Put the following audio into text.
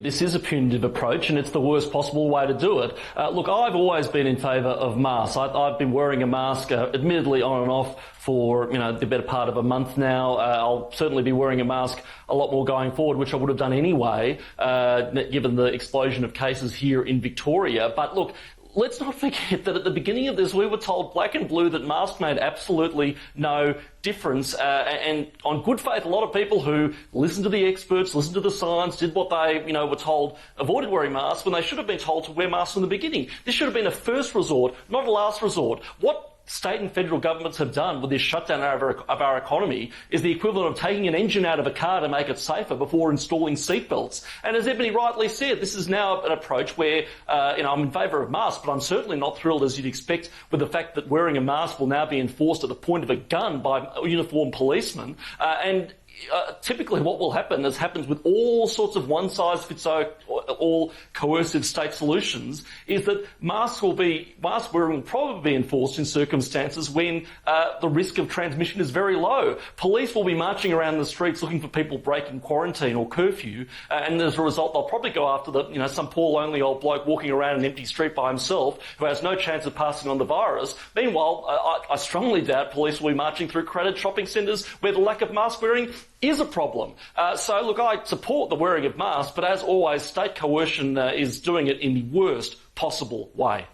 This is a punitive approach, and it's the worst possible way to do it. Look, I've always been in favour of masks. I've been wearing a mask, admittedly on and off, for the better part of a month now. I'll certainly be wearing a mask a lot more going forward, which I would have done anyway, given the explosion of cases here in Victoria. But look, let's not forget that at the beginning of this, we were told black and blue that masks made absolutely no difference. And on good faith, a lot of people who listened to the experts, listened to the science, did what they, were told, avoided wearing masks when they should have been told to wear masks from the beginning. This should have been a first resort, not a last resort. What state and federal governments have done with this shutdown of our economy is the equivalent of taking an engine out of a car to make it safer before installing seatbelts. And as Ebony rightly said, this is now an approach where, I'm in favour of masks, but I'm certainly not thrilled, as you'd expect, with the fact that wearing a mask will now be enforced at the point of a gun by uniformed policemen. Typically what will happen, as happens with all sorts of one-size-fits-all coercive state solutions, is that mask wearing will probably be enforced in circumstances when the risk of transmission is very low. Police will be marching around the streets looking for people breaking quarantine or curfew, and as a result they'll probably go after some poor lonely old bloke walking around an empty street by himself who has no chance of passing on the virus. Meanwhile, I strongly doubt police will be marching through crowded shopping centres where the lack of mask wearing is a problem. So look, I support the wearing of masks, but as always, state coercion is doing it in the worst possible way.